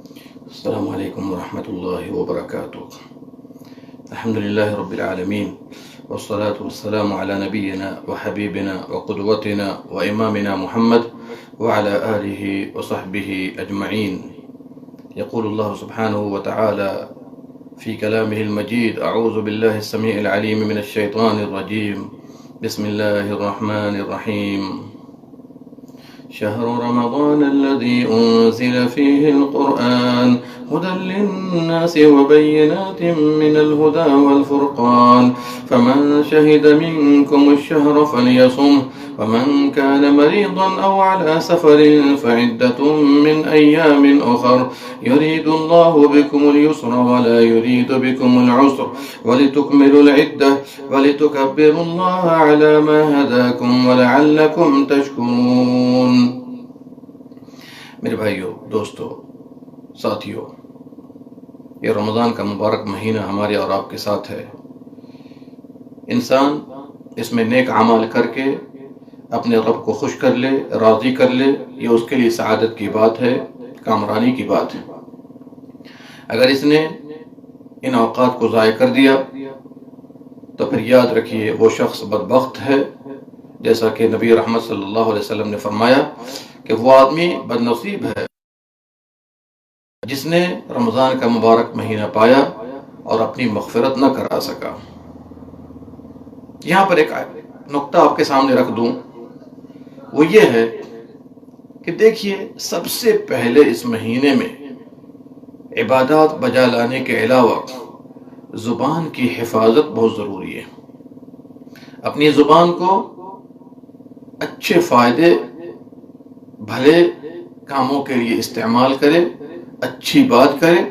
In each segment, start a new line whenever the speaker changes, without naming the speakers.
السلام عليكم ورحمة الله وبركاته. الحمد لله رب العالمين، والصلاة والسلام على نبينا وحبيبنا وقدوتنا وإمامنا محمد وعلى آله وصحبه أجمعين. يقول الله سبحانه وتعالى في كلامه المجيد: أعوذ بالله السميع العليم من الشيطان الرجيم، بسم الله الرحمن الرحيم. شهر رمضان الذي أنزل فيه القرآن هدى للناس وبينات من الهدى والفرقان، فمن شهد منكم الشهر فليصمه، ومن كان مريضا أو على سفر فعدة من أيام أخر، يريد الله بكم اليسر ولا يريد بكم العسر، ولتكملوا العدة ولتكبروا الله على ما هداكم ولعلكم تشكرون. میرے بھائیو، دوستو، ساتھیو، یہ رمضان کا مبارک مہینہ ہمارے اور آپ کے ساتھ ہے. انسان اس میں نیک اعمال کر کے اپنے رب کو خوش کر لے، راضی کر لے، یہ اس کے لیے سعادت کی بات ہے، کامرانی کی بات ہے. اگر اس نے ان اوقات کو ضائع کر دیا تو پھر یاد رکھیے وہ شخص بدبخت ہے. جیسا کہ نبی رحمت صلی اللہ علیہ وسلم نے فرمایا کہ وہ آدمی بد نصیب ہے جس نے رمضان کا مبارک مہینہ پایا اور اپنی مغفرت نہ کرا سکا. یہاں پر ایک نقطہ آپ کے سامنے رکھ دوں، وہ یہ ہے کہ دیکھیے، سب سے پہلے اس مہینے میں عبادات بجا لانے کے علاوہ زبان کی حفاظت بہت ضروری ہے. اپنی زبان کو اچھے فائدے، بھلے کاموں کے لیے استعمال کرے، اچھی بات کرے،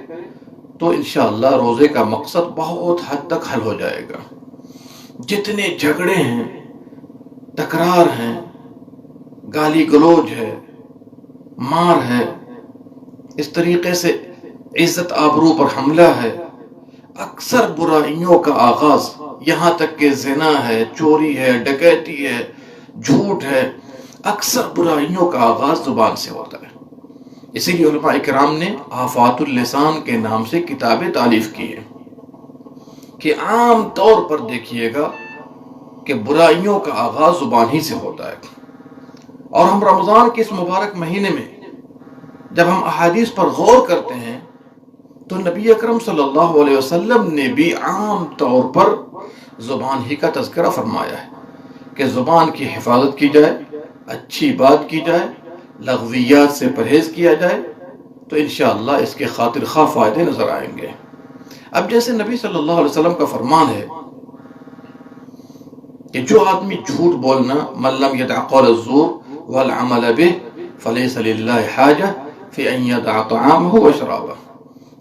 تو انشاءاللہ روزے کا مقصد بہت حد تک حل ہو جائے گا. جتنے جھگڑے ہیں، تکرار ہیں، گالی گلوچ ہے، مار ہے، اس طریقے سے عزت آبرو پر حملہ ہے، اکثر برائیوں کا آغاز، یہاں تک کہ زنا ہے، چوری ہے، ڈکیتی ہے، جھوٹ ہے، اکثر برائیوں کا آغاز زبان سے ہوتا ہے. اسی لیے علماء کرام نے آفات اللسان کے نام سے کتابیں تالیف کی ہیں کہ عام طور پر دیکھیے گا کہ برائیوں کا آغاز زبان ہی سے ہوتا ہے. اور ہم رمضان کے اس مبارک مہینے میں جب ہم احادیث پر غور کرتے ہیں تو نبی اکرم صلی اللہ علیہ وسلم نے بھی عام طور پر زبان ہی کا تذکرہ فرمایا ہے کہ زبان کی حفاظت کی جائے، اچھی بات کی جائے، لغویات سے پرہیز کیا جائے تو انشاءاللہ اس کے خاطر خواہ فائدے نظر آئیں گے. اب جیسے نبی صلی اللہ علیہ وسلم کا فرمان ہے کہ جو آدمی جھوٹ بولنا، من لم يدع قول الزور والعمل به فليس لله حاجة في ان يدع طعامه وشرابه،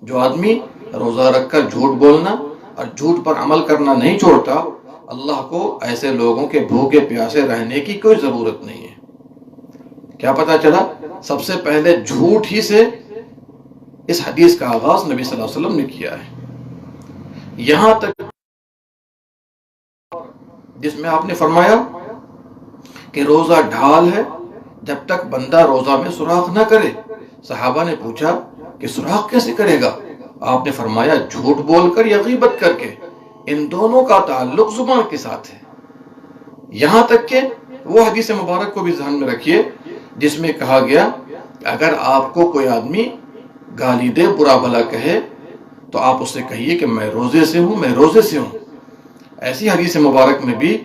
جو آدمی روزہ رکھ کر جھوٹ بولنا اور جھوٹ پر عمل کرنا نہیں چھوڑتا، اللہ کو ایسے لوگوں کے بھوکے پیاسے رہنے کی کوئی ضرورت نہیں ہے. کیا پتا چلا؟ سب سے پہلے جھوٹ ہی سے اس حدیث کا آغاز نبی صلی اللہ علیہ وسلم نے کیا ہے. یہاں تک جس میں آپ نے فرمایا کہ روزہ ڈھال ہے، جب تک بندہ روزہ میں سوراخ نہ کرے. صحابہ نے پوچھا کہ سوراخ کیسے کرے گا؟ آپ نے فرمایا جھوٹ بول کر یا غیبت کر کے. ان دونوں کا تعلق زبان کے ساتھ ہے. یہاں تک کہ وہ حدیث مبارک کو بھی ذہن میں رکھیے جس میں کہا گیا اگر آپ کو کوئی آدمی گالی دے، برا بھلا کہے، تو آپ اس سے کہیے کہ میں روزے سے ہوں، میں روزے سے ہوں. ایسی حدیث مبارک میں بھی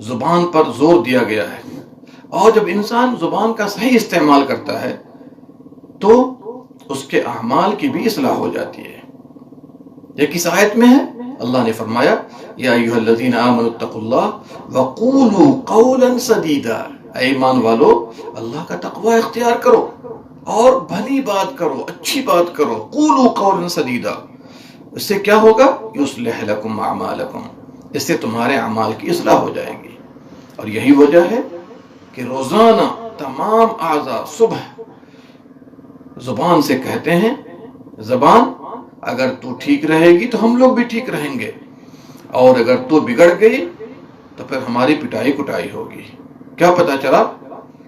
زبان پر زور دیا گیا ہے. اور جب انسان زبان کا صحیح استعمال کرتا ہے تو اس کے اعمال کی بھی اصلاح ہو جاتی ہے. یہ کس آیت میں ہے؟ اللہ نے فرمایا یا ایھا الذین آمنوا اتقوا اللہ وقولوا قولا سدیدا، اے ایمان والو اللہ کا تقوی اختیار کرو اور بھلی بات کرو، اچھی بات کرو. قولوا قولا سدیدا، اس سے کیا ہوگا؟ یصلح لکم اعمالکم، اس سے تمہارے اعمال کی اصلاح ہو جائے گی. اور یہی وجہ ہے کہ روزانہ تمام اعضاء صبح زبان سے کہتے ہیں زبان اگر تو ٹھیک رہے گی تو ہم لوگ بھی ٹھیک رہیں گے، اور اگر تو بگڑ گئی تو پھر ہماری پٹائی کٹائی ہوگی. کیا پتا چلا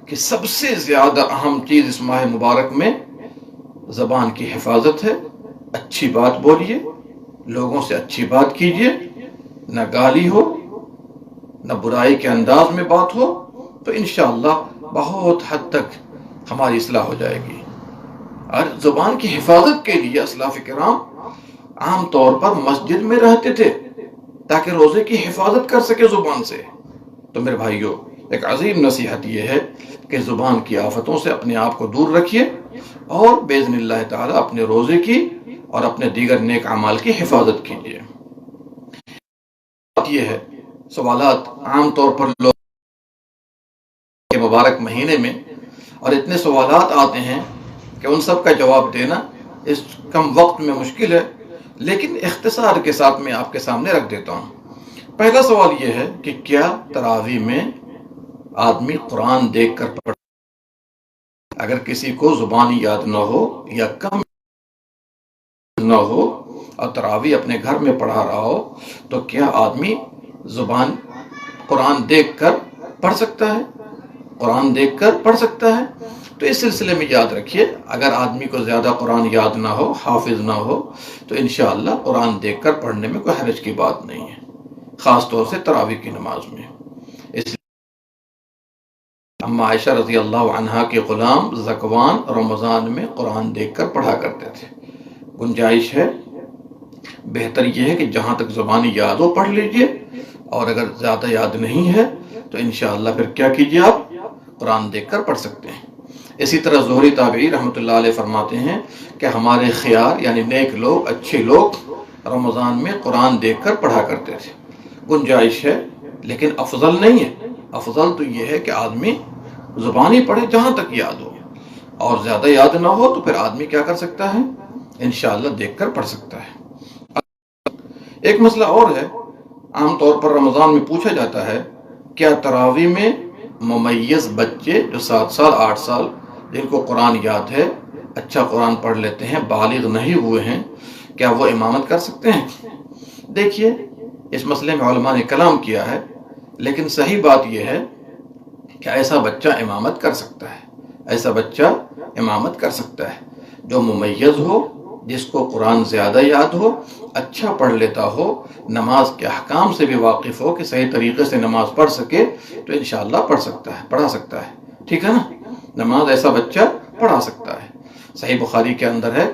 کہ سب سے زیادہ اہم چیز اس ماہ مبارک میں زبان کی حفاظت ہے، اچھی بات بولیے، لوگوں سے اچھی بات کیجیے، نہ گالی ہو نہ برائی کے انداز میں بات ہو، تو انشاءاللہ بہت حد تک ہماری اصلاح ہو جائے گی۔ اور زبان کی حفاظت کے لیے اسلاف کرام عام طور پر مسجد میں رہتے تھے تاکہ روزے کی حفاظت کر سکے زبان سے۔ تو میرے بھائیوں، ایک عظیم نصیحت یہ ہے کہ زبان کی آفتوں سے اپنے آپ کو دور رکھیے اور باذن اللہ تعالی اپنے روزے کی اور اپنے دیگر نیک اعمال کی حفاظت کیجیے۔ بات یہ ہے، سوالات عام طور پر لوگ کے مبارک مہینے میں اور اتنے سوالات آتے ہیں کہ ان سب کا جواب دینا اس کم وقت میں مشکل ہے، لیکن اختصار کے ساتھ میں آپ کے سامنے رکھ دیتا ہوں۔ پہلا سوال یہ ہے کہ کیا تراویح میں آدمی قرآن دیکھ کر پڑھے؟ اگر کسی کو زبانی یاد نہ ہو یا کم نہ ہو اور تراویح اپنے گھر میں پڑھا رہا ہو، تو کیا آدمی زبان قرآن دیکھ کر پڑھ سکتا ہے؟ قرآن دیکھ کر پڑھ سکتا ہے؟ تو اس سلسلے میں یاد رکھیے، اگر آدمی کو زیادہ قرآن یاد نہ ہو، حافظ نہ ہو، تو انشاءاللہ قرآن دیکھ کر پڑھنے میں کوئی حرج کی بات نہیں ہے، خاص طور سے تراویح کی نماز میں۔ اس اما عائشہ رضی اللہ عنہا کے غلام ذکوان رمضان میں قرآن دیکھ کر پڑھا کرتے تھے۔ گنجائش ہے، بہتر یہ ہے کہ جہاں تک زبانی یاد ہو پڑھ لیجئے، اور اگر زیادہ یاد نہیں ہے تو انشاءاللہ پھر کیا کیجئے، آپ قرآن دیکھ کر پڑھ سکتے ہیں۔ اسی طرح زہری تابعی رحمۃ اللہ علیہ فرماتے ہیں کہ ہمارے خیار یعنی نیک لوگ، اچھے لوگ رمضان میں قرآن دیکھ کر پڑھا کرتے تھے۔ گنجائش ہے لیکن افضل نہیں ہے، افضل تو یہ ہے کہ آدمی زبانی پڑھے جہاں تک یاد ہو، اور زیادہ یاد نہ ہو تو پھر آدمی کیا کر سکتا ہے، انشاءاللہ دیکھ کر پڑھ سکتا ہے۔ ایک مسئلہ اور ہے، عام طور پر رمضان میں پوچھا جاتا ہے، کیا تراویح میں ممیز بچے جو 7 سال 8 سال جن کو قرآن یاد ہے، اچھا قرآن پڑھ لیتے ہیں، بالغ نہیں ہوئے ہیں، کیا وہ امامت کر سکتے ہیں؟ دیکھیے، اس مسئلے میں علماء نے کلام کیا ہے، لیکن صحیح بات یہ ہے کہ ایسا بچہ امامت کر سکتا ہے، ایسا بچہ امامت کر سکتا ہے جو ممیز ہو، جس کو قرآن زیادہ یاد ہو، اچھا پڑھ لیتا ہو، نماز کے احکام سے بھی واقف ہو کہ صحیح طریقے سے نماز پڑھ سکے، تو انشاءاللہ پڑھا سکتا ہے، ٹھیک ہے نا؟ نماز ایسا بچہ پڑھا سکتا ہے۔ صحیح بخاری کے اندر ہے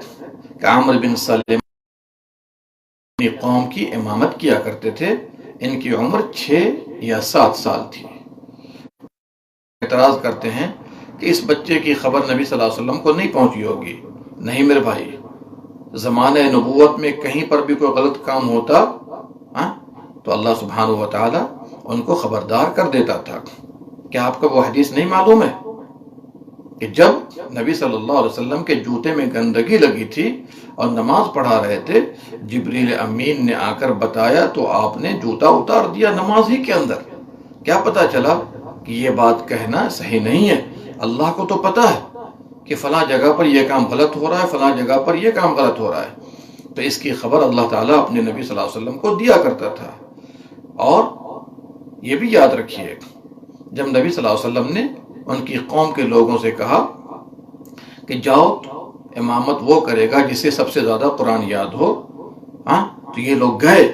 کہ عامر بن سلمہ اپنی قوم کی امامت کیا کرتے تھے، ان کی عمر 6 یا 7 سال تھی۔ اعتراض کرتے ہیں کہ اس بچے کی خبر نبی صلی اللہ علیہ وسلم کو نہیں پہنچی ہوگی۔ نہیں میرے بھائی، زمانہ نبوت میں کہیں پر بھی کوئی غلط کام ہوتا تو اللہ سبحانہ و تعالی ان کو خبردار کر دیتا تھا۔ کیا آپ کو وہ حدیث نہیں معلوم ہے کہ جب نبی صلی اللہ علیہ وسلم کے جوتے میں گندگی لگی تھی اور نماز پڑھا رہے تھے، جبریل امین نے آ کر بتایا تو آپ نے جوتا اتار دیا نماز ہی کے اندر۔ کیا پتا چلا کہ یہ بات کہنا صحیح نہیں ہے؟ اللہ کو تو پتا ہے کہ فلاں جگہ پر یہ کام غلط ہو رہا ہے، فلاں جگہ پر یہ کام غلط ہو رہا ہے، تو اس کی خبر اللہ تعالیٰ اپنے نبی صلی اللہ علیہ وسلم کو دیا کرتا تھا۔ اور یہ بھی یاد رکھیے، جب نبی صلی اللہ علیہ وسلم نے ان کی قوم کے لوگوں سے کہا کہ جاؤ امامت وہ کرے گا جسے سب سے زیادہ قرآن یاد ہو، تو یہ لوگ گئے،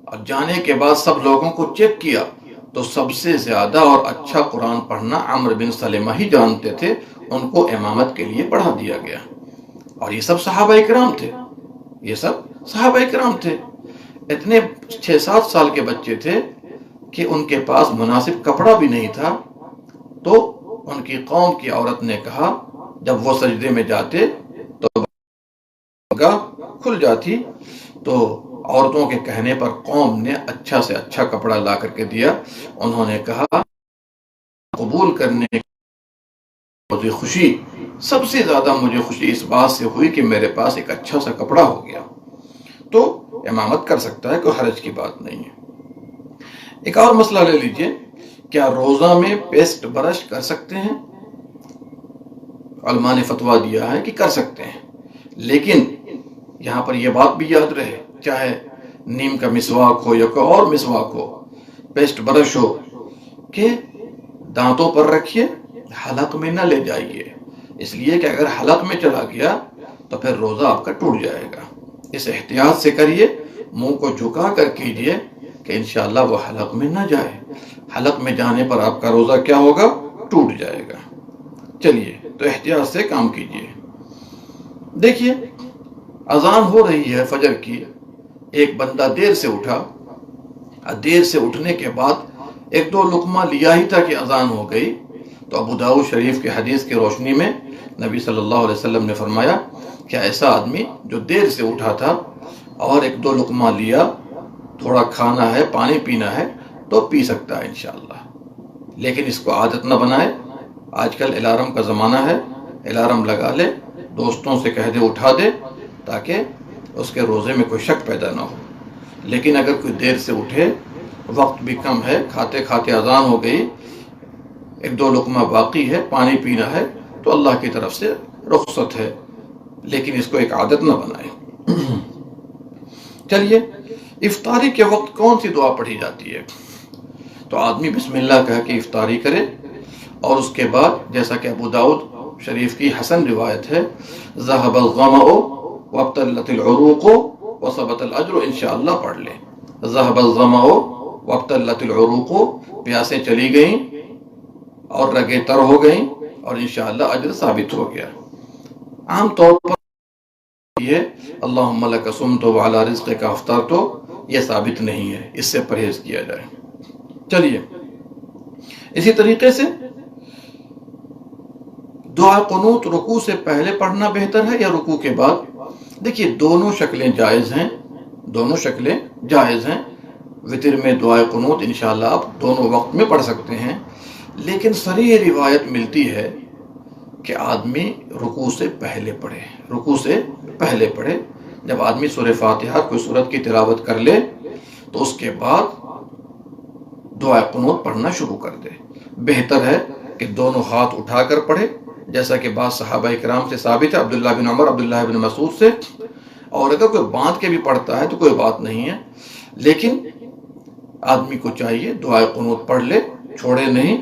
اور جانے کے بعد سب لوگوں کو چیک کیا تو سب سے زیادہ اور اچھا قرآن پڑھنا عمرو بن سلمہ ہی جانتے تھے، ان کو امامت کے لیے پڑھا دیا گیا۔ اور یہ سب صحابہ اکرام تھے، یہ سب صحابہ اکرام تھے۔ اتنے 6-7 سال کے بچے تھے کہ ان کے پاس مناسب کپڑا بھی نہیں تھا، تو ان کی قوم کی عورت نے کہا، جب وہ سجدے میں جاتے تو گاہ کھل جاتی، تو عورتوں کے کہنے پر قوم نے اچھا سے اچھا کپڑا لا کر کے دیا۔ انہوں نے کہا، قبول کرنے کی مجھے خوشی، سب سے زیادہ مجھے خوشی اس بات سے ہوئی کہ میرے پاس ایک اچھا سا کپڑا ہو گیا، تو امامت کر سکتا ہے، کوئی حرج کی بات نہیں ہے۔ ایک اور مسئلہ لے لیجئے، کیا روزہ میں پیسٹ برش کر سکتے ہیں؟ علماء نے فتویٰ دیا ہے کہ کر سکتے ہیں، لیکن یہاں پر یہ بات بھی یاد رہے، چاہے نیم کا مسواک ہو یا کوئی اور مسواک ہو، پیسٹ برش ہو، کہ دانتوں پر رکھیے، حلق میں نہ لے جائیے، اس لیے کہ اگر حلق میں چلا گیا تو پھر روزہ آپ کا ٹوٹ جائے گا۔ اس احتیاط سے کریے، منہ کو جھکا کر کیجئے کہ انشاءاللہ وہ حلق میں نہ جائے۔ حلق میں جانے پر آپ کا روزہ کیا ہوگا؟ ٹوٹ جائے گا۔ چلیے تو احتیاط سے کام کیجئے۔ دیکھیے اذان ہو رہی ہے فجر کی، ایک بندہ دیر سے اٹھا، دیر سے اٹھنے کے بعد ایک دو لقمہ لیا ہی تھا کہ اذان ہو گئی، تو ابو داؤد شریف کے حدیث کی روشنی میں نبی صلی اللہ علیہ وسلم نے فرمایا کہ ایسا آدمی جو دیر سے اٹھا تھا اور ایک دو لقمہ لیا، تھوڑا کھانا ہے، پانی پینا ہے تو پی سکتا ہے انشاءاللہ، لیکن اس کو عادت نہ بنائے۔ آج کل الارم کا زمانہ ہے، الارم لگا لے، دوستوں سے کہہ دے اٹھا دے تاکہ اس کے روزے میں کوئی شک پیدا نہ ہو۔ لیکن اگر کوئی دیر سے اٹھے، وقت بھی کم ہے، کھاتے کھاتے اذان ہو گئی، ایک دو لقمہ باقی ہے، پانی پینا ہے، تو اللہ کی طرف سے رخصت ہے، لیکن اس کو ایک عادت نہ بنائے۔ چلیے افطاری کے وقت کون سی دعا پڑھی جاتی ہے؟ تو آدمی بسم اللہ کہہ کے افطاری کرے، اور اس کے بعد جیسا کہ ابو داؤد شریف کی حسن روایت ہے، ذهب الظمأ وابتلت العروق وثبت الاجر، انشاءاللہ پڑھ لیں۔ ذهب الظمأ وابتلت العروق، پیاسیں چلی گئیں اور رگیں تر ہو گئیں، اور انشاءاللہ اجر ثابت ہو گیا۔ عام طور پر یہ اللہم لک صمت وعلی رزقک افطرت، یہ ثابت نہیں ہے، اس سے پرہیز کیا جائے۔ چلیے اسی طریقے سے دعا قنوت رکوع سے پہلے پڑھنا بہتر ہے یا رکوع کے بعد؟ دیکھیے دونوں شکلیں جائز ہیں، دونوں شکلیں جائز ہیں۔ وتر میں دعا قنوت انشاءاللہ آپ دونوں وقت میں پڑھ سکتے ہیں، لیکن صریح روایت ملتی ہے کہ آدمی رکوع سے پہلے پڑھے، رکوع سے پہلے پڑھے۔ جب آدمی سورہ فاتحہ کوئی سورت کی تلاوت کر لے تو اس کے بعد دعا قنوت پڑھنا شروع کر دے۔ بہتر ہے کہ دونوں ہاتھ اٹھا کر پڑھے، جیسا کہ بعض صحابہ کرام سے ثابت ہے، عبداللہ بن عمر، عبداللہ بن مسعود سے، اور اگر کوئی باندھ کے بھی پڑھتا ہے تو کوئی بات نہیں ہے، لیکن آدمی کو چاہیے دعا قنوت پڑھ لے، چھوڑے نہیں۔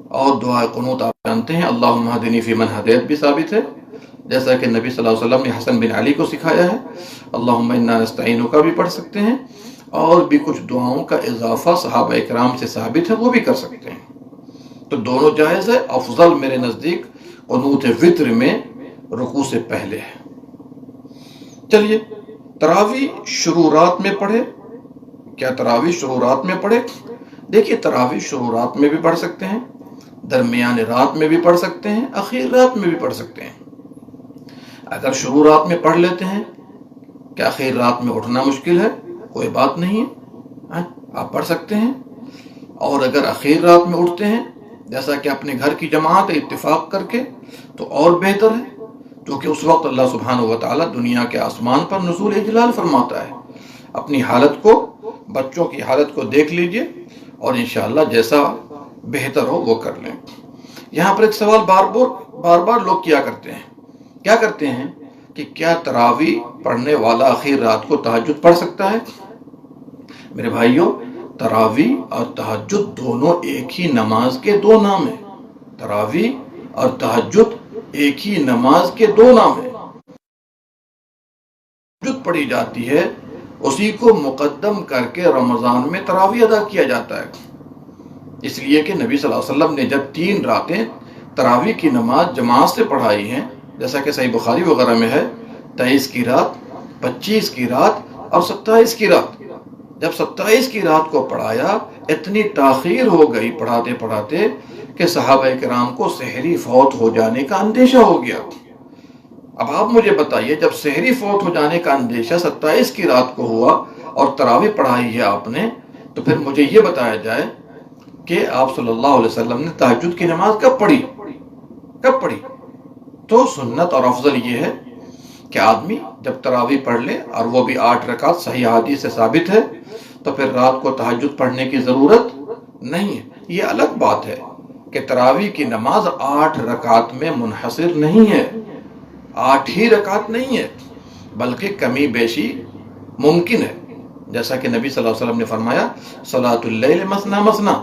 اور دعا قنوت آپ جانتے ہیں اللہم اہدنی فی من ہدیت بھی ثابت ہے، جیسا کہ نبی صلی اللہ علیہ وسلم نے حسن بن علی کو سکھایا ہے۔ اللہم انا نستعینک بھی پڑھ سکتے ہیں، اور بھی کچھ دعاؤں کا اضافہ صحابہ کرام سے ثابت ہے، وہ بھی کر سکتے ہیں۔ تو دونوں جائز ہے، افضل میرے نزدیک قنوت وتر میں رکوع سے پہلے ہے۔ چلیے تراویح شروع رات میں پڑھے، کیا تراویح شروع رات میں پڑھے؟ دیکھیے تراویح شروع رات میں بھی پڑھ سکتے ہیں، درمیان رات میں بھی پڑھ سکتے ہیں، اخیر رات میں بھی پڑھ سکتے ہیں۔ اگر شروع رات میں پڑھ لیتے ہیں کہ اخیر رات میں اٹھنا مشکل ہے، کوئی بات نہیں ہے، آپ پڑھ سکتے ہیں۔ اور اگر اخیر رات میں اٹھتے ہیں، جیسا کہ اپنے گھر کی جماعت اتفاق کر کے، تو اور بہتر ہے، کیونکہ اس وقت اللہ سبحانہ و تعالیٰ دنیا کے آسمان پر نزول اجلال فرماتا ہے۔ اپنی حالت کو، بچوں کی حالت کو دیکھ لیجئے، اور انشاءاللہ جیسا بہتر ہو وہ کر لیں۔ یہاں پر ایک سوال بار بار لوگ کیا کرتے ہیں کہ کیا تراویح پڑھنے والا اخیر رات کو تہجد پڑھ سکتا ہے؟ میرے بھائیوں، تراویح اور تہجد دونوں ایک ہی نماز کے دو نام ہیں۔ تراویح اور تہجد ایک ہی نماز کے دو نام ہیں۔ تہجد پڑھی جاتی ہے، اسی کو مقدم کر کے رمضان میں تراویح ادا کیا جاتا ہے، اس لیے کہ نبی صلی اللہ علیہ وسلم نے جب 3 راتیں تراویح کی نماز جماعت سے پڑھائی ہیں، جیسا کہ صحیح بخاری وغیرہ میں ہے، 23 کی رات، 25 کی رات اور 27 کی رات، جب 27 کی رات کو پڑھایا، اتنی تاخیر ہو گئی پڑھاتے پڑھاتے کہ صحابہ کرام کو سحری فوت ہو جانے کا اندیشہ ہو گیا۔ اب آپ مجھے بتائیے، جب سحری فوت ہو جانے کا اندیشہ 27 کی رات کو ہوا اور تراویح پڑھائی ہے آپ نے، تو پھر مجھے یہ بتایا جائے کہ آپ صلی اللہ علیہ وسلم نے تہجد کی نماز کب پڑھی؟ تو سنت اور افضل یہ ہے کہ آدمی جب تراویح پڑھ لے، اور وہ بھی 8 رکعت، صحیح حدیث سے ثابت ہے، تو پھر رات کو تہجد پڑھنے کی ضرورت نہیں ہے۔ یہ الگ بات ہے کہ تراویح کی نماز 8 رکعت میں منحصر نہیں ہے، 8 ہی رکعت نہیں ہے، بلکہ کمی بیشی ممکن ہے، جیسا کہ نبی صلی اللہ علیہ وسلم نے فرمایا صلاۃ اللیل مثنی مثنی،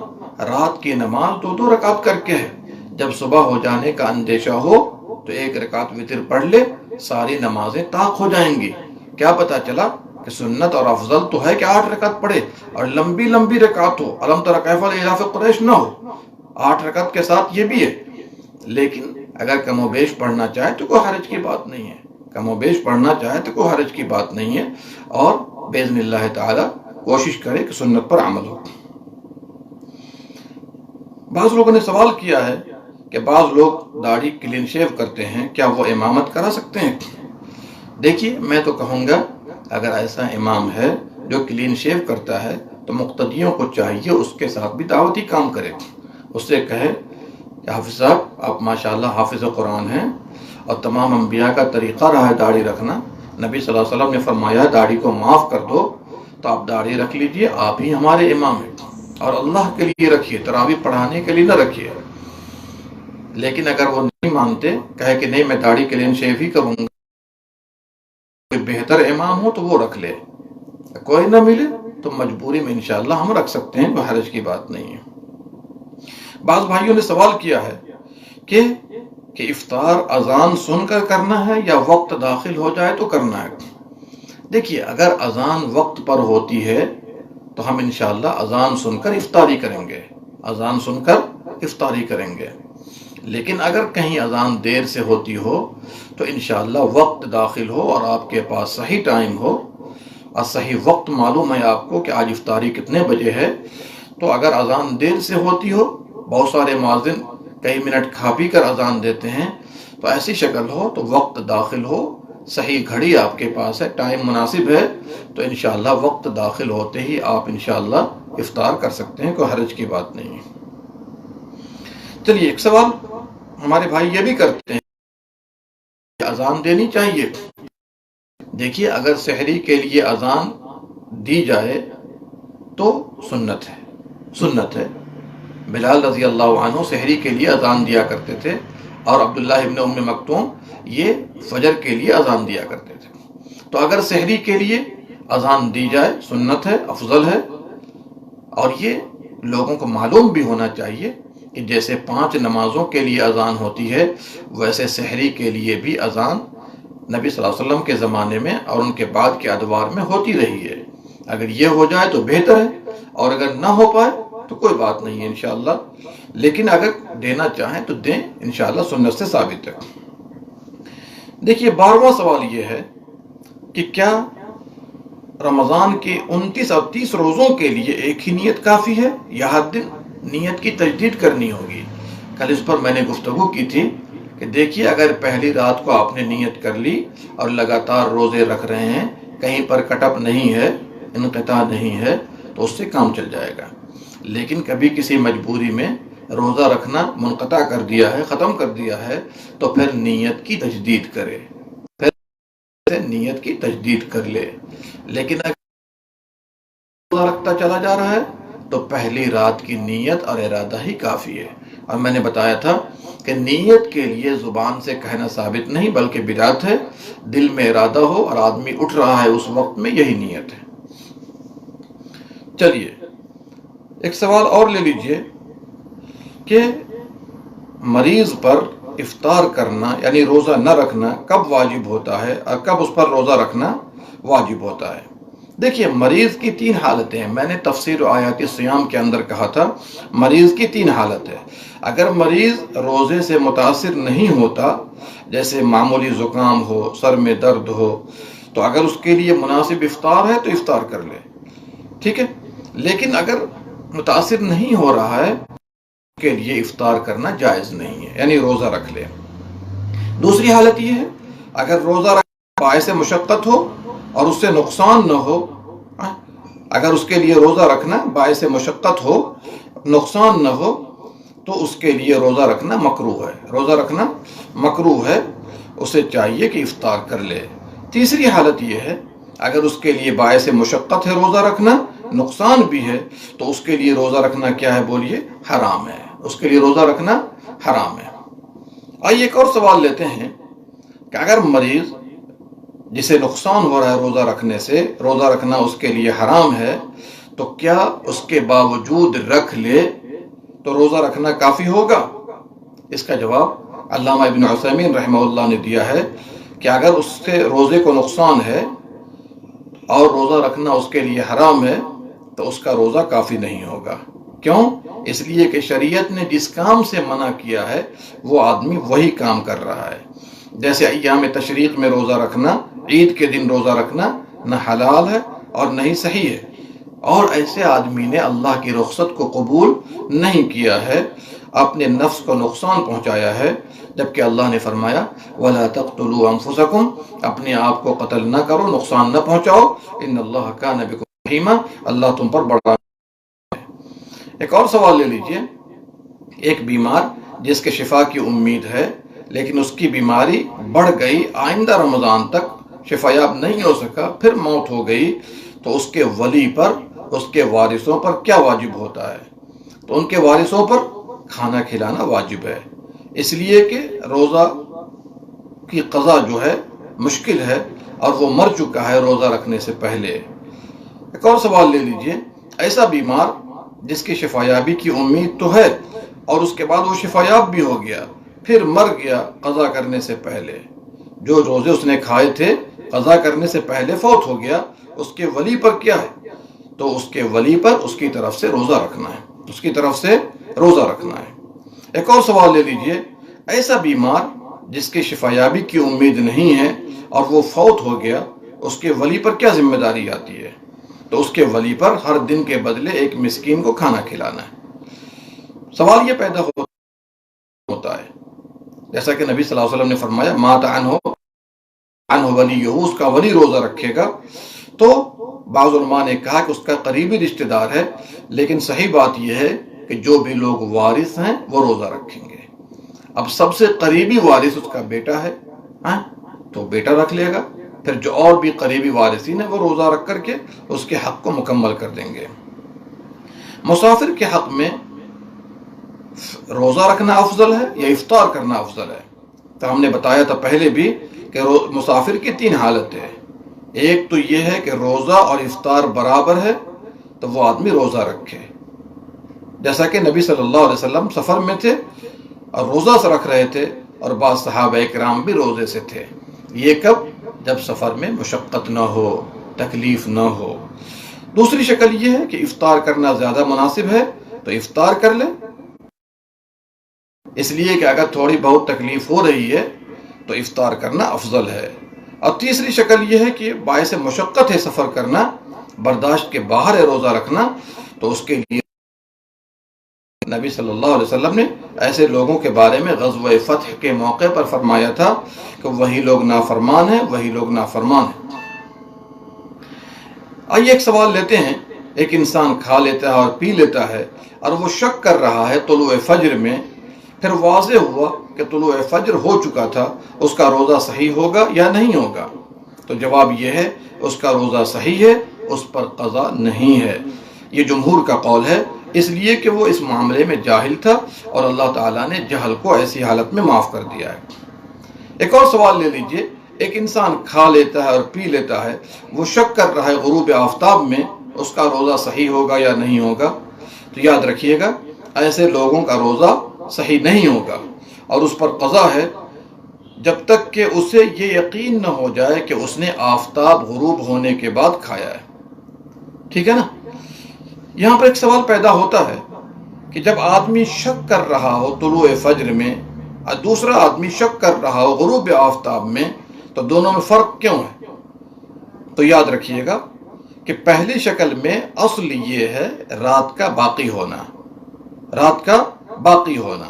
رات کی نماز 2 رکعت کر کے ہے، جب صبح ہو جانے کا اندیشہ ہو تو 1 رکعت وتر پڑھ لے، ساری نمازیں طاق ہو جائیں گی۔ کیا پتا چلا کہ سنت اور افضل تو ہے کہ 8 رکعت پڑھے اور لمبی لمبی رکعت ہو، الم تر کیف الاف قریش نہ ہو، 8 رکعت کے ساتھ یہ بھی ہے۔ لیکن اگر کم و بیش پڑھنا چاہے تو کوئی حرج کی بات نہیں ہے، کم و بیش پڑھنا چاہے تو کوئی حرج کی بات نہیں ہے، اور باذن اللہ تعالی کوشش کرے کہ سنت پر عمل ہو۔ بعض لوگوں نے سوال کیا ہے کہ بعض لوگ داڑھی کلین شیو کرتے ہیں، کیا وہ امامت کرا سکتے ہیں؟ دیکھیے، میں تو کہوں گا اگر ایسا امام ہے جو کلین شیو کرتا ہے تو مقتدیوں کو چاہیے اس کے ساتھ بھی دعوتی کام کرے، اس سے کہے کہ حافظ صاحب آپ ماشاءاللہ حافظ قرآن ہیں اور تمام انبیاء کا طریقہ رہا ہے داڑھی رکھنا، نبی صلی اللہ علیہ وسلم نے فرمایا داڑھی کو معاف کر دو، تو آپ داڑھی رکھ لیجئے، آپ ہی ہمارے امام ہیں، اور اللہ کے لیے رکھیے، تراویح پڑھانے کے لیے نہ رکھیے۔ لیکن اگر وہ نہیں مانتے، کہے کہ نہیں میں داڑھی کلین شیو ہی کروں گا، کوئی بہتر امام ہو تو وہ رکھ لے، کوئی نہ ملے تو مجبوری میں انشاءاللہ ہم رکھ سکتے ہیں، کوئی حرج کی بات نہیں ہے۔ بعض بھائیوں نے سوال کیا ہے کہ افطار اذان سن کر کرنا ہے یا وقت داخل ہو جائے تو کرنا ہے؟ دیکھیے، اگر اذان وقت پر ہوتی ہے تو ہم انشاءاللہ اذان سن کر افطاری کریں گے، اذان سن کر افطاری کریں گے۔ لیکن اگر کہیں اذان دیر سے ہوتی ہو تو انشاءاللہ وقت داخل ہو اور آپ کے پاس صحیح ٹائم ہو اور صحیح وقت معلوم ہے آپ کو کہ آج افطاری کتنے بجے ہے، تو اگر اذان دیر سے ہوتی ہو، بہت سارے مؤذن کئی منٹ کھا پی کر اذان دیتے ہیں، تو ایسی شکل ہو تو وقت داخل ہو، صحیح گھڑی آپ کے پاس ہے، ٹائم مناسب ہے، تو انشاءاللہ وقت داخل ہوتے ہی آپ انشاءاللہ افطار کر سکتے ہیں، کوئی حرج کی بات نہیں ہے۔ چلیے، ایک سوال ہمارے بھائی یہ بھی کرتے ہیں کہ اذان دینی چاہیے۔ دیکھیے، اگر سحری کے لیے اذان دی جائے تو سنت ہے، سنت ہے۔ بلال رضی اللہ عنہ سحری کے لیے اذان دیا کرتے تھے، اور عبداللہ ابن ام مکتوم یہ فجر کے لیے اذان دیا کرتے تھے۔ تو اگر سحری کے لیے اذان دی جائے سنت ہے، افضل ہے، اور یہ لوگوں کو معلوم بھی ہونا چاہیے کہ جیسے 5 نمازوں کے لیے اذان ہوتی ہے، ویسے سحری کے لیے بھی اذان نبی صلی اللہ علیہ وسلم کے زمانے میں اور ان کے بعد کے ادوار میں ہوتی رہی ہے۔ اگر یہ ہو جائے تو بہتر ہے، اور اگر نہ ہو پائے تو کوئی بات نہیں ہے انشاءاللہ، لیکن اگر دینا چاہیں تو دیں، انشاءاللہ سنت سے ثابت ہے۔ دیکھیے، 12واں سوال یہ ہے کہ کیا رمضان کے 29 اور 30 روزوں کے لیے ایک ہی نیت کافی ہے یا ہر دن نیت کی تجدید کرنی ہوگی؟ کل اس پر میں نے گفتگو کی تھی کہ دیکھیے، اگر پہلی رات کو آپ نے نیت کر لی اور لگاتار روزے رکھ رہے ہیں، کہیں پر کٹ اپ نہیں ہے، انقطاع نہیں ہے، تو اس سے کام چل جائے گا۔ لیکن کبھی کسی مجبوری میں روزہ رکھنا منقطع کر دیا ہے، ختم کر دیا ہے، تو پھر نیت کی تجدید کرے، پھر نیت کی تجدید کر لے۔ لیکن اگر روزہ رکھتا چلا جا رہا ہے تو پہلی رات کی نیت اور ارادہ ہی کافی ہے۔ اور میں نے بتایا تھا کہ نیت کے لیے زبان سے کہنا ثابت نہیں بلکہ بدعت ہے، دل میں ارادہ ہو اور آدمی اٹھ رہا ہے اس وقت میں، یہی نیت ہے۔ چلیے، ایک سوال اور لے لیجئے کہ مریض پر افطار کرنا یعنی روزہ نہ رکھنا کب واجب ہوتا ہے اور کب اس پر روزہ رکھنا واجب ہوتا ہے؟ دیکھیے، مریض کی 3 حالتیں ہیں، میں نے تفسیر آیات الصیام کے اندر کہا تھا مریض کی 3 حالت ہے۔ اگر مریض روزے سے متاثر نہیں ہوتا، جیسے معمولی زکام ہو، سر میں درد ہو، تو اگر اس کے لیے مناسب افطار ہے تو افطار کر لے، ٹھیک ہے۔ لیکن اگر متاثر نہیں ہو رہا ہے اس کے لیے افطار کرنا جائز نہیں ہے، یعنی روزہ رکھ لے۔ دوسری حالت یہ ہے اگر روزہ رکھنا باعث مشقت ہو اور اس سے نقصان نہ ہو، اگر اس کے لیے روزہ رکھنا باعث مشقت ہو، نقصان نہ ہو، تو اس کے لیے روزہ رکھنا مکروہ ہے، روزہ رکھنا مکروہ ہے، اسے چاہیے کہ افطار کر لے۔ تیسری حالت یہ ہے اگر اس کے لیے باعث مشقت ہے روزہ رکھنا، نقصان بھی ہے، تو اس کے لیے روزہ رکھنا کیا ہے بولیے؟ حرام ہے، اس کے لیے روزہ رکھنا حرام ہے۔ آئیے ایک اور سوال لیتے ہیں کہ اگر مریض جسے نقصان ہو رہا ہے روزہ رکھنے سے، روزہ رکھنا اس کے لیے حرام ہے، تو کیا اس کے باوجود رکھ لے تو روزہ رکھنا کافی ہوگا؟ اس کا جواب علامہ ابن عثیمین رحمہ اللہ نے دیا ہے کہ اگر اس سے روزے کو نقصان ہے اور روزہ رکھنا اس کے لیے حرام ہے تو اس کا روزہ کافی نہیں ہوگا. کیوں؟ اس لیے کہ شریعت نے جس کام سے منع کیا ہے وہ آدمی وہی کام کر رہا ہے. جیسے ایام تشریق میں روزہ رکھنا، عید کے دن روزہ رکھنا نہ حلال ہے اور نہ ہی صحیح ہے، اور ایسے آدمی نے اللہ کی رخصت کو قبول نہیں کیا ہے، اپنے نفس کو نقصان پہنچایا ہے، جبکہ اللہ نے فرمایا وَلَا تَقْتُلُوا أَنفُسَكُمْ، اپنے آپ کو قتل نہ کرو، نقصان نہ پہنچاؤ، إِنَّ اللَّهَ كَانَ بِكُمْ رَحِيمًا، اللہ تم پر بڑا. ایک اور سوال لے لیجئے. ایک بیمار جس کے شفا کی امید ہے لیکن اس کی بیماری بڑھ گئی، آئندہ رمضان تک شفایاب نہیں ہو سکا، پھر موت ہو گئی، تو اس کے ولی پر، اس کے وارثوں پر کیا واجب ہوتا ہے؟ تو ان کے وارثوں پر کھانا کھلانا واجب ہے، اس لیے کہ روزہ کی قضا جو ہے مشکل ہے اور وہ مر چکا ہے روزہ رکھنے سے پہلے. ایک اور سوال لے لیجئے. ایسا بیمار جس کی شفایابی کی امید تو ہے اور اس کے بعد وہ شفایاب بھی ہو گیا، پھر مر گیا قضا کرنے سے پہلے، جو روزے اس نے کھائے تھے قضا کرنے سے پہلے فوت ہو گیا، اس کے ولی پر کیا ہے؟ تو اس کے ولی پر اس کی طرف سے روزہ رکھنا ہے، اس کی طرف سے روزہ رکھنا ہے. ایک اور سوال لے لیجئے. ایسا بیمار جس کی شفایابی کی امید نہیں ہے اور وہ فوت ہو گیا، اس کے ولی پر کیا ذمہ داری آتی ہے؟ تو اس کے ولی پر ہر دن کے بدلے ایک مسکین کو کھانا کھلانا ہے. سوال یہ پیدا ہوتا ہے، جیسا کہ نبی صلی اللہ علیہ وسلم نے فرمایا مات عنہ ولیہ، اس کا ولی روزہ رکھے گا. تو بعض علماء نے کہا کہ اس کا قریبی رشتہ دار ہے، لیکن صحیح بات یہ ہے کہ جو بھی لوگ وارث ہیں وہ روزہ رکھیں گے. اب سب سے قریبی وارث اس کا بیٹا ہے، تو بیٹا رکھ لے گا، پھر جو اور بھی قریبی وارثین ہیں وہ روزہ رکھ کر کے اس کے حق کو مکمل کر دیں گے. مسافر کے حق میں روزہ رکھنا افضل ہے یا افطار کرنا افضل ہے؟ تو ہم نے بتایا تھا پہلے بھی کہ مسافر کی 3 حالتیں ہیں. ایک تو یہ ہے کہ روزہ اور افطار برابر ہے تو وہ آدمی روزہ رکھے، جیسا کہ نبی صلی اللہ علیہ وسلم سفر میں تھے اور روزہ سے رکھ رہے تھے، اور بعض صحابہ کرام بھی روزے سے تھے. یہ کب؟ جب سفر میں مشقت نہ ہو، تکلیف نہ ہو. دوسری شکل یہ ہے کہ افطار کرنا زیادہ مناسب ہے تو افطار کر لے، اس لیے کہ اگر تھوڑی بہت تکلیف ہو رہی ہے تو افطار کرنا افضل ہے. اور تیسری شکل یہ ہے کہ باعث مشقت ہے سفر کرنا، برداشت کے باہر ہے روزہ رکھنا، تو اس کے لیے نبی صلی اللہ علیہ وسلم نے ایسے لوگوں کے بارے میں غزوہ فتح کے موقع پر فرمایا تھا کہ وہی لوگ نافرمان ہیں، وہی لوگ نافرمان ہیں. آئیے ایک سوال لیتے ہیں. ایک انسان کھا لیتا ہے اور پی لیتا ہے اور وہ شک کر رہا ہے طلوع فجر میں، پھر واضح ہوا کہ طلوع فجر ہو چکا تھا، اس کا روزہ صحیح ہوگا یا نہیں ہوگا؟ تو جواب یہ ہے اس کا روزہ صحیح ہے، اس پر قضا نہیں ہے. یہ جمہور کا قول ہے، اس لیے کہ وہ اس معاملے میں جاہل تھا اور اللہ تعالیٰ نے جہل کو ایسی حالت میں معاف کر دیا ہے. ایک اور سوال لے لیجئے. ایک انسان کھا لیتا ہے اور پی لیتا ہے، وہ شک کر رہا ہے غروب آفتاب میں اس کا روزہ صحیح ہوگا یا نہیں ہوگا. تو یاد رکھیے گا ایسے لوگوں کا روزہ صحیح نہیں ہوگا اور اس پر قضا ہے جب تک کہ اسے یہ یقین نہ ہو جائے کہ اس نے آفتاب غروب ہونے کے بعد کھایا ہے. ٹھیک ہے نا؟ یہاں پر ایک سوال پیدا ہوتا ہے کہ جب آدمی شک کر رہا ہو طلوع فجر میں اور دوسرا آدمی شک کر رہا ہو غروب آفتاب میں، تو دونوں میں فرق کیوں ہے؟ تو یاد رکھیے گا کہ پہلی شکل میں اصل یہ ہے رات کا باقی ہونا، رات کا باقی ہونا،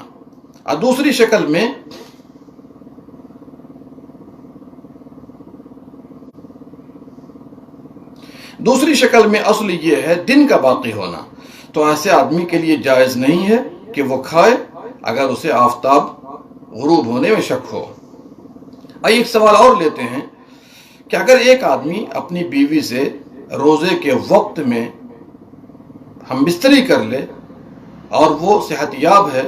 اور دوسری شکل میں اصل یہ ہے دن کا باقی ہونا. تو ایسے آدمی کے لیے جائز نہیں ہے کہ وہ کھائے اگر اسے آفتاب غروب ہونے میں شک ہو. آئیے ایک سوال اور لیتے ہیں کہ اگر ایک آدمی اپنی بیوی سے روزے کے وقت میں ہم بستری کر لے اور وہ صحت یاب ہے،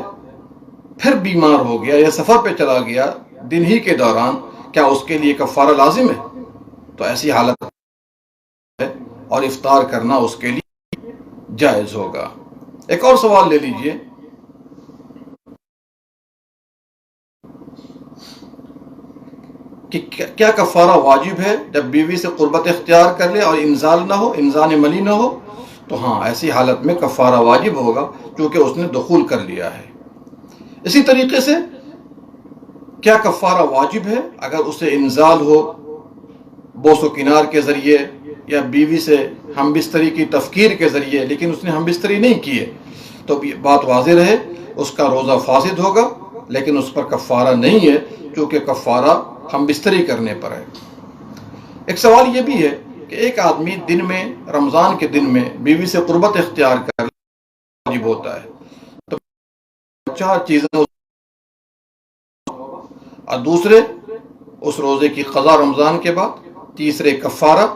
پھر بیمار ہو گیا یا سفر پہ چلا گیا دن ہی کے دوران، کیا اس کے لیے کفارہ لازم ہے؟ تو ایسی حالت ہے اور افطار کرنا اس کے لیے جائز ہوگا. ایک اور سوال لے لیجئے. کہ کیا کفارہ واجب ہے جب بیوی سے قربت اختیار کر لے اور انزال نہ ہو، انزال منی نہ ہو؟ تو ہاں، ایسی حالت میں کفارہ واجب ہوگا کیونکہ اس نے دخول کر لیا ہے۔ اسی طریقے سے کیا کفارہ واجب ہے اگر اسے انزال ہو بوس و کنار کے ذریعے یا بیوی سے ہم بستری کی تفکیر کے ذریعے، لیکن اس نے ہم بستری نہیں کی ہے، تو بات واضح رہے اس کا روزہ فاسد ہوگا، لیکن اس پر کفارہ نہیں ہے کیونکہ کفارہ ہم بستری کرنے پر ہے۔ ایک سوال یہ بھی ہے کہ ایک آدمی دن میں، رمضان کے دن میں بیوی سے قربت اختیار کر واجب ہوتا ہے، تو 4 چیزیں، اور دوسرے اس روزے کی قضا رمضان کے بعد، تیسرے کفارہ،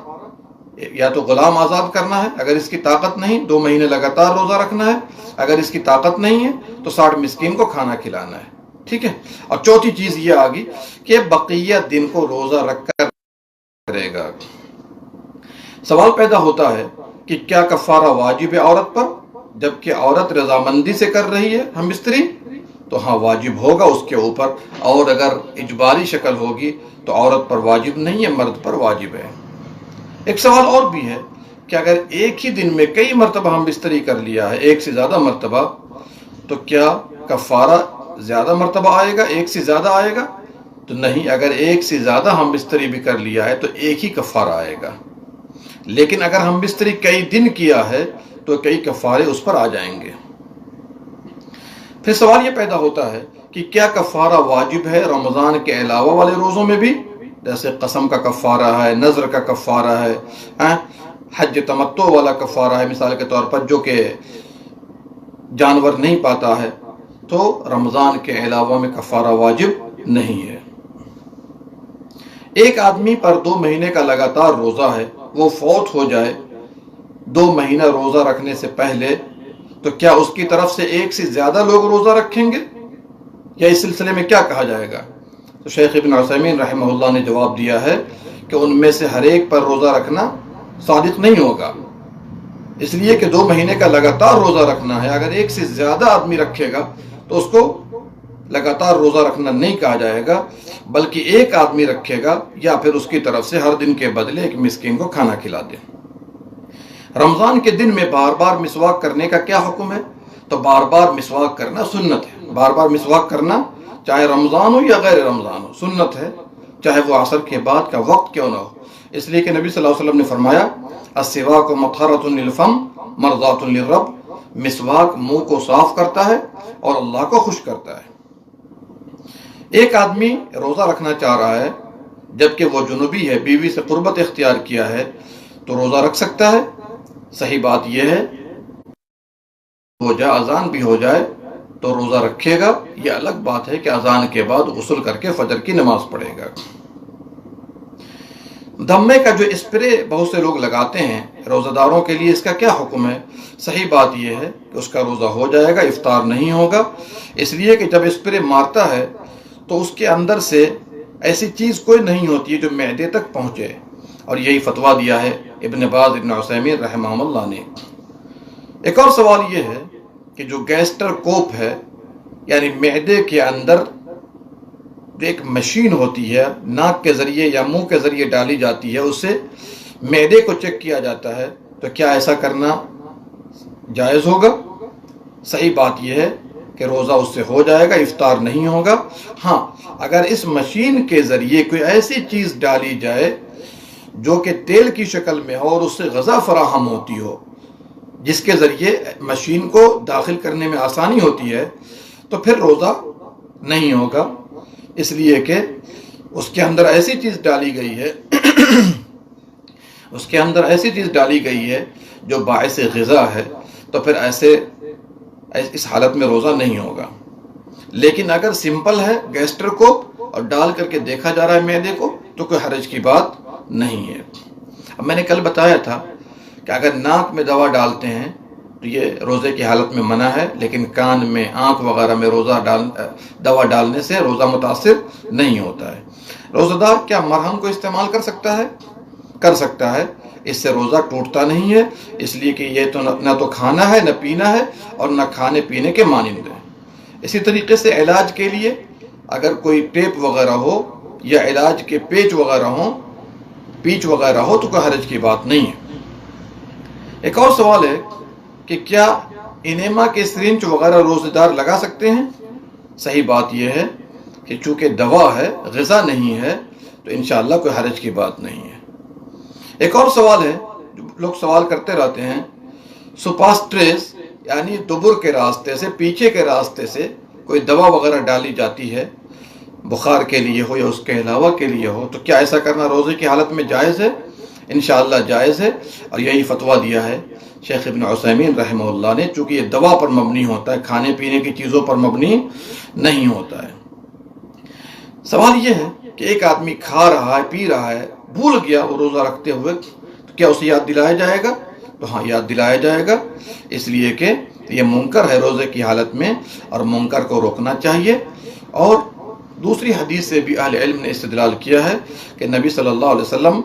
یا تو غلام آزاد کرنا ہے اگر اس کی طاقت نہیں، 2 مہینے لگاتار روزہ رکھنا ہے، اگر اس کی طاقت نہیں ہے تو 60 مسکین کو کھانا کھلانا ہے، ٹھیک ہے۔ اور چوتھی چیز یہ آ گئی کہ بقیہ دن کو روزہ رکھ کر کرے گا۔ سوال پیدا ہوتا ہے کہ کیا کفارہ واجب ہے عورت پر جبکہ عورت رضامندی سے کر رہی ہے ہم بستری؟ تو ہاں، واجب ہوگا اس کے اوپر، اور اگر اجباری شکل ہوگی تو عورت پر واجب نہیں ہے، مرد پر واجب ہے۔ ایک سوال اور بھی ہے کہ اگر ایک ہی دن میں کئی مرتبہ ہم بستری کر لیا ہے، ایک سے زیادہ مرتبہ، تو کیا کفارہ زیادہ مرتبہ آئے گا، ایک سے زیادہ آئے گا؟ تو نہیں، اگر ایک سے زیادہ ہم بستری بھی کر لیا ہے تو ایک ہی کفارہ آئے گا، لیکن اگر ہم بستری کئی دن کیا ہے تو کئی کفارے اس پر آ جائیں گے۔ پھر سوال یہ پیدا ہوتا ہے کہ کیا کفارہ واجب ہے رمضان کے علاوہ والے روزوں میں بھی؟ جیسے قسم کا کفارہ ہے، نذر کا کفارہ ہے، حج تمتع والا کفارہ ہے، مثال کے طور پر جو کہ جانور نہیں پاتا ہے، تو رمضان کے علاوہ میں کفارہ واجب نہیں ہے۔ ایک آدمی پر 2 مہینے کا لگاتار روزہ ہے، وہ فوت ہو جائے 2 مہینہ روزہ رکھنے سے پہلے، تو کیا اس کی طرف سے ایک سے زیادہ لوگ روزہ رکھیں گے، یا اس سلسلے میں کیا کہا جائے گا؟ تو شیخ ابن عثیمین رحمہ اللہ نے جواب دیا ہے کہ ان میں سے ہر ایک پر روزہ رکھنا صادق نہیں ہوگا، اس لیے کہ 2 مہینے کا لگاتار روزہ رکھنا ہے، اگر ایک سے زیادہ آدمی رکھے گا تو اس کو لگاتار روزہ رکھنا نہیں کہا جائے گا، بلکہ ایک آدمی رکھے گا یا پھر اس کی طرف سے ہر دن کے بدلے ایک مسکین کو کھانا کھلا دے۔ رمضان کے دن میں بار بار مسواک کرنے کا کیا حکم ہے؟ تو بار بار مسواک کرنا سنت ہے، بار بار مسواک کرنا چاہے رمضان ہو یا غیر رمضان ہو سنت ہے، چاہے وہ عصر کے بعد کا وقت کیوں نہ ہو، اس لیے کہ نبی صلی اللہ علیہ وسلم نے فرمایا السواک مطہرۃ للفم مرضات للرب، مسواک منہ کو صاف کرتا ہے اور اللہ کو خوش کرتا ہے۔ ایک آدمی روزہ رکھنا چاہ رہا ہے جبکہ وہ جنوبی ہے، بیوی سے قربت اختیار کیا ہے، تو روزہ رکھ سکتا ہے؟ صحیح بات یہ ہے اذان بھی ہو جائے تو روزہ رکھے گا، یہ الگ بات ہے کہ اذان کے بعد غسل کر کے فجر کی نماز پڑھے گا۔ دمے کا جو اسپرے بہت سے لوگ لگاتے ہیں روزہ داروں کے لیے، اس کا کیا حکم ہے؟ صحیح بات یہ ہے کہ اس کا روزہ ہو جائے گا، افطار نہیں ہوگا، اس لیے کہ جب اسپرے مارتا ہے تو اس کے اندر سے ایسی چیز کوئی نہیں ہوتی ہے جو معدے تک پہنچے، اور یہی فتویٰ دیا ہے ابن باز، ابن عثیمین رحمہ اللہ نے۔ ایک اور سوال یہ ہے کہ جو گیسٹر کوپ ہے، یعنی معدے کے اندر ایک مشین ہوتی ہے، ناک کے ذریعے یا منہ کے ذریعے ڈالی جاتی ہے، اس سے معدے کو چیک کیا جاتا ہے، تو کیا ایسا کرنا جائز ہوگا؟ صحیح بات یہ ہے کہ روزہ اس سے ہو جائے گا، افطار نہیں ہوگا۔ ہاں، اگر اس مشین کے ذریعے کوئی ایسی چیز ڈالی جائے جو کہ تیل کی شکل میں ہو اور اس سے غذا فراہم ہوتی ہو، جس کے ذریعے مشین کو داخل کرنے میں آسانی ہوتی ہے، تو پھر روزہ نہیں ہوگا، اس لیے کہ اس کے اندر ایسی چیز ڈالی گئی ہے اس کے اندر ایسی چیز ڈالی گئی ہے جو باعث غذا ہے، تو پھر اس حالت میں روزہ نہیں ہوگا۔ لیکن اگر سمپل ہے گیسٹر کو اور ڈال کر کے دیکھا جا رہا ہے معدے کو، تو کوئی حرج کی بات نہیں ہے۔ اب میں نے کل بتایا تھا کہ اگر ناک میں دوا ڈالتے ہیں تو یہ روزے کی حالت میں منع ہے، لیکن کان میں، آنکھ وغیرہ میں دوا ڈالنے سے روزہ متاثر نہیں ہوتا ہے۔ روزہ دار کیا مرہم کو استعمال کر سکتا ہے؟ کر سکتا ہے، اس سے روزہ ٹوٹتا نہیں ہے، اس لیے کہ یہ تو نہ تو کھانا ہے، نہ پینا ہے، اور نہ کھانے پینے کے مانند ہے۔ اسی طریقے سے علاج کے لیے اگر کوئی ٹیپ وغیرہ ہو یا علاج کے پیچ وغیرہ ہو تو کوئی حرج کی بات نہیں ہے۔ ایک اور سوال ہے کہ کیا انیما کے سرنج وغیرہ روزے دار لگا سکتے ہیں؟ صحیح بات یہ ہے کہ چونکہ دوا ہے، غذا نہیں ہے، تو انشاءاللہ کوئی حرج کی بات نہیں ہے۔ ایک اور سوال ہے جو لوگ سوال کرتے رہتے ہیں، سپاسٹریس یعنی دبر کے راستے سے، پیچھے کے راستے سے کوئی دوا وغیرہ ڈالی جاتی ہے، بخار کے لیے ہو یا اس کے علاوہ کے لیے ہو، تو کیا ایسا کرنا روزے کی حالت میں جائز ہے؟ انشاءاللہ جائز ہے، اور یہی فتویٰ دیا ہے شیخ ابن عثیمین رحمہ اللہ نے، چونکہ یہ دوا پر مبنی ہوتا ہے، کھانے پینے کی چیزوں پر مبنی نہیں ہوتا ہے۔ سوال یہ ہے کہ ایک آدمی کھا رہا ہے، پی رہا ہے، بھول گیا وہ روزہ رکھتے ہوئے، تو کیا اسے یاد دلایا جائے گا؟ تو ہاں، یاد دلایا جائے گا، اس لیے کہ یہ منکر ہے روزے کی حالت میں، اور منکر کو روکنا چاہیے۔ اور دوسری حدیث سے بھی اہل علم نے استدلال کیا ہے کہ نبی صلی اللہ علیہ وسلم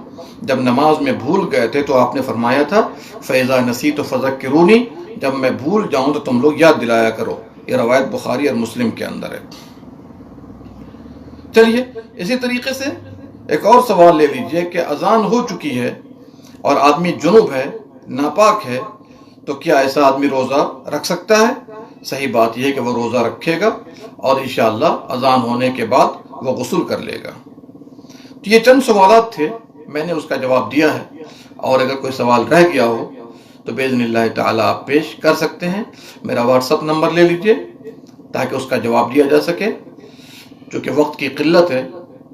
جب نماز میں بھول گئے تھے تو آپ نے فرمایا تھا فَإِذَا نَسِيتُ فَذَكِّرُونِي، جب میں بھول جاؤں تو تم لوگ یاد دلایا کرو۔ یہ روایت بخاری اور مسلم کے اندر ہے۔ چلیے، اسی طریقے سے ایک اور سوال لے لیجئے کہ اذان ہو چکی ہے اور آدمی جنب ہے، ناپاک ہے، تو کیا ایسا آدمی روزہ رکھ سکتا ہے؟ صحیح بات یہ ہے کہ وہ روزہ رکھے گا، اور انشاءاللہ اذان ہونے کے بعد وہ غسل کر لے گا۔ تو یہ چند سوالات تھے، میں نے اس کا جواب دیا ہے، اور اگر کوئی سوال رہ گیا ہو تو باذن اللہ تعالیٰ آپ پیش کر سکتے ہیں۔ میرا واٹس ایپ نمبر لے لیجئے تاکہ اس کا جواب دیا جا سکے۔ چونکہ وقت کی قلت ہے،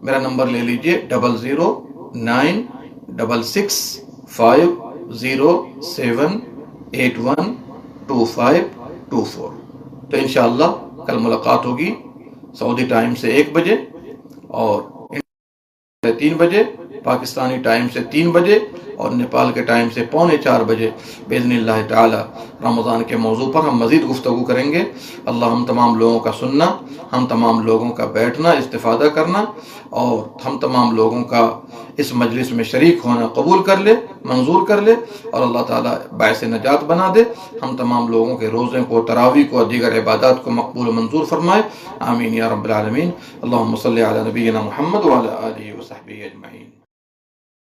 میرا نمبر لے لیجئے 009650712524۔ تو انشاءاللہ کل ملاقات ہوگی سعودی ٹائم سے 1 بجے، اور 3 بجے، پاکستانی ٹائم سے 3 بجے، اور نیپال کے ٹائم سے 3:45 بجے باذن اللہ تعالی رمضان کے موضوع پر ہم مزید گفتگو کریں گے۔ اللہ ہم تمام لوگوں کا سننا، ہم تمام لوگوں کا بیٹھنا، استفادہ کرنا، اور ہم تمام لوگوں کا اس مجلس میں شریک ہونا قبول کر لے، منظور کر لے، اور اللہ تعالیٰ باعث نجات بنا دے۔ ہم تمام لوگوں کے روزے کو، تراویح کو اور دیگر عبادات کو مقبول و منظور فرمائے، آمین یا رب العالمین۔ اللہم صلی علی نبینا محمد وعلی آلہ وصحبہ اجمعین۔